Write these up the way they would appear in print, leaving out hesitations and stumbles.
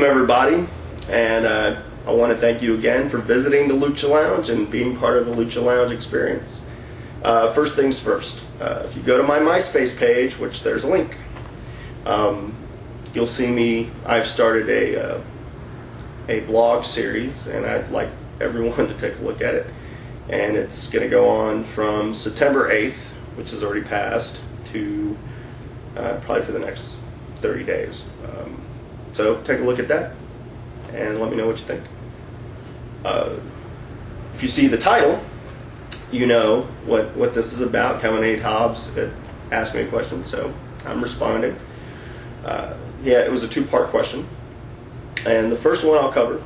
everybody, and I want to thank you again for visiting the Lucha Lounge and being part of the Lucha Lounge experience. First things first, if you go to my MySpace page, which there's a link, you'll see me. I've started a blog series, and I'd like everyone to take a look at it. And it's going to go on from September 8th, which has already passed, to probably for the next 30 days. So take a look at that and let me know what you think. If you see the title, you know what this is about. Kevin A. Hobbs had asked me a question, so I'm responding. Yeah, it was a two-part question. And the first one I'll cover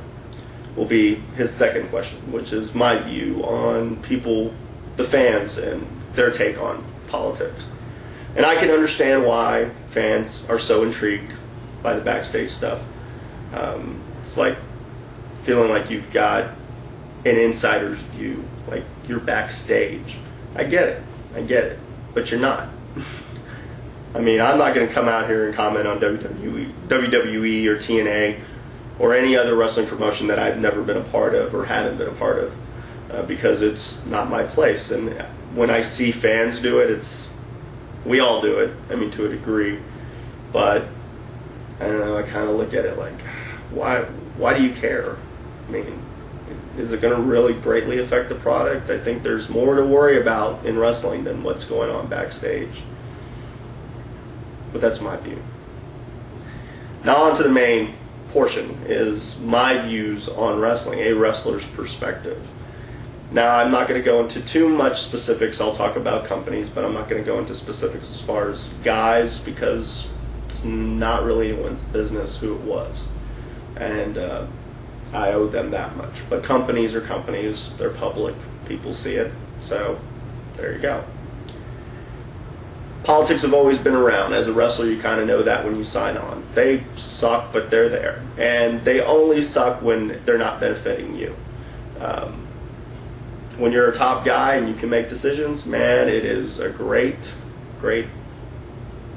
will be his second question, which is my view on people, the fans, and their take on politics. And I can understand why fans are so intrigued by the backstage stuff. It's like feeling like you've got an insider's view, like you're backstage. I get it, but you're not. I mean, I'm not going to come out here and comment on WWE or TNA or any other wrestling promotion that I've never been a part of or haven't been a part of, because it's not my place. And when I see fans do it, we all do it, I mean, to a degree. But I don't know, I kind of look at it like, why do you care? I mean, is it going to really greatly affect the product? I think there's more to worry about in wrestling than what's going on backstage. But that's my view. Now on to the main portion, is my views on wrestling, a wrestler's perspective. Now, I'm not going to go into too much specifics. I'll talk about companies, but I'm not going to go into specifics as far as guys, because it's not really anyone's business who it was. And I owe them that much. But companies are companies. They're public. People see it. So there you go. Politics have always been around. As a wrestler, you kind of know that when you sign on. They suck, but they're there. And they only suck when they're not benefiting you. When you're a top guy and you can make decisions, man, it is a great, great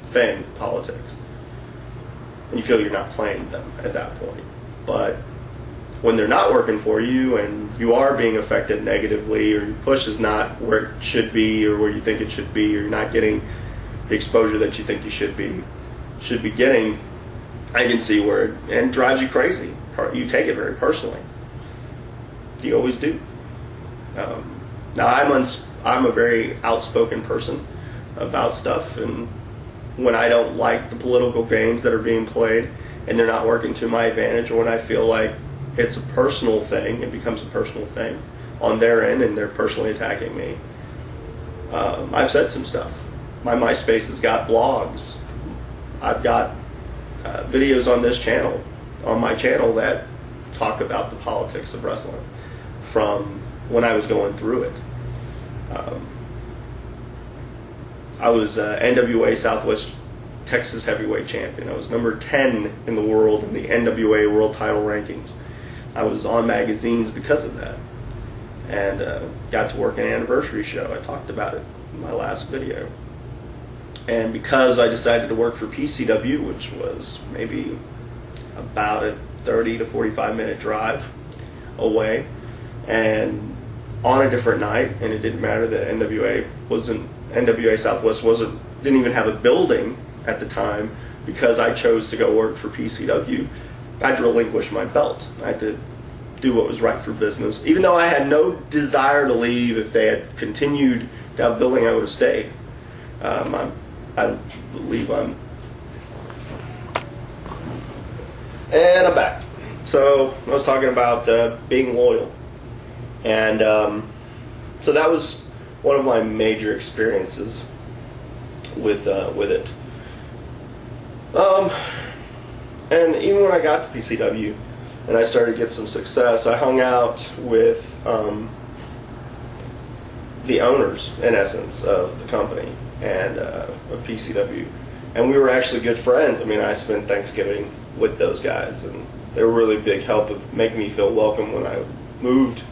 thing, politics. And you feel you're not playing them at that point. But when they're not working for you and you are being affected negatively, or your push is not where it should be or where you think it should be, or you're not getting the exposure that you think you should be getting, I can see where it drives you crazy. You take it very personally. You always do. Now I'm a very outspoken person about stuff, and when I don't like the political games that are being played and they're not working to my advantage, or when I feel like it's a personal thing, it becomes a personal thing on their end and they're personally attacking me, I've said some stuff. My MySpace has got blogs. I've got videos on this channel, on my channel, that talk about the politics of wrestling from when I was going through it. I was NWA Southwest Texas Heavyweight Champion. I was number 10 in the world in the NWA World Title Rankings. I was on magazines because of that. And got to work an anniversary show. I talked about it in my last video. And because I decided to work for PCW, which was maybe about a 30 to 45 minute drive away, and on a different night, and it didn't matter that NWA Southwest didn't even have a building at the time, because I chose to go work for PCW, I had to relinquish my belt. I had to do what was right for business. Even though I had no desire to leave, if they had continued to have a building, I would have stayed. I believe I'm... And I'm back. So I was talking about being loyal. And so that was one of my major experiences with it. And even when I got to PCW and I started to get some success, I hung out with the owners, in essence, of the company and of PCW. And we were actually good friends. I mean, I spent Thanksgiving with those guys, and they were really big help of making me feel welcome when I moved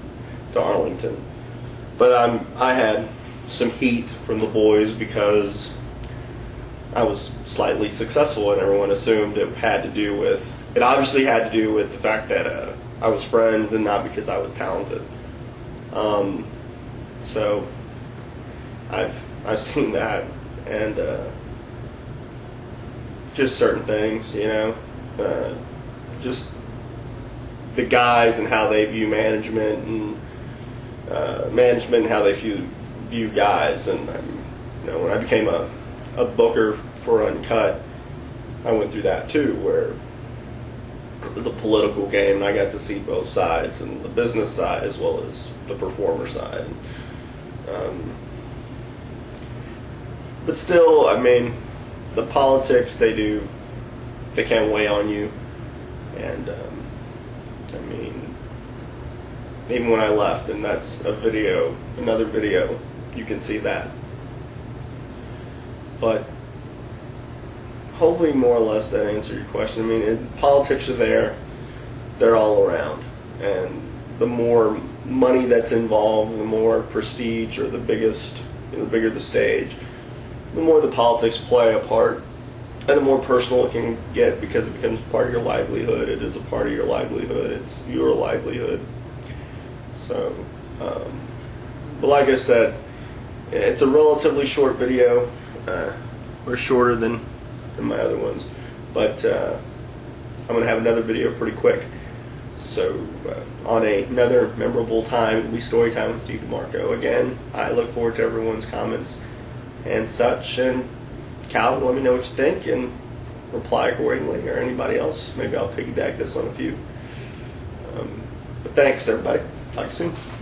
to Arlington. But I had some heat from the boys because I was slightly successful, and everyone assumed it had to do with it obviously had to do with the fact that I was friends and not because I was talented. So I've seen that, and just certain things, you know, just the guys and how they view management, and management and how they view guys. And you know, when I became a booker for Uncut, I went through that too, where the political game, and I got to see both sides, and the business side as well as the performer side. But still, I mean, the politics they can weigh on you. And I mean, even when I left, and that's another video, you can see that. But hopefully, more or less, that answered your question. I mean, politics are there; they're all around, and the more money that's involved, the more prestige, or the bigger the stage, the more the politics play a part, and the more personal it can get, because it becomes part of your livelihood. It is a part of your livelihood. It's your livelihood. So, but like I said, it's a relatively short video, or shorter than my other ones, but I'm going to have another video pretty quick. So on another memorable time, it'll be story time with Steve DeMarco. Again, I look forward to everyone's comments and such. And Calvin, let me know what you think and reply accordingly, or anybody else. Maybe I'll piggyback this on a few. But thanks, everybody. Talk to you soon.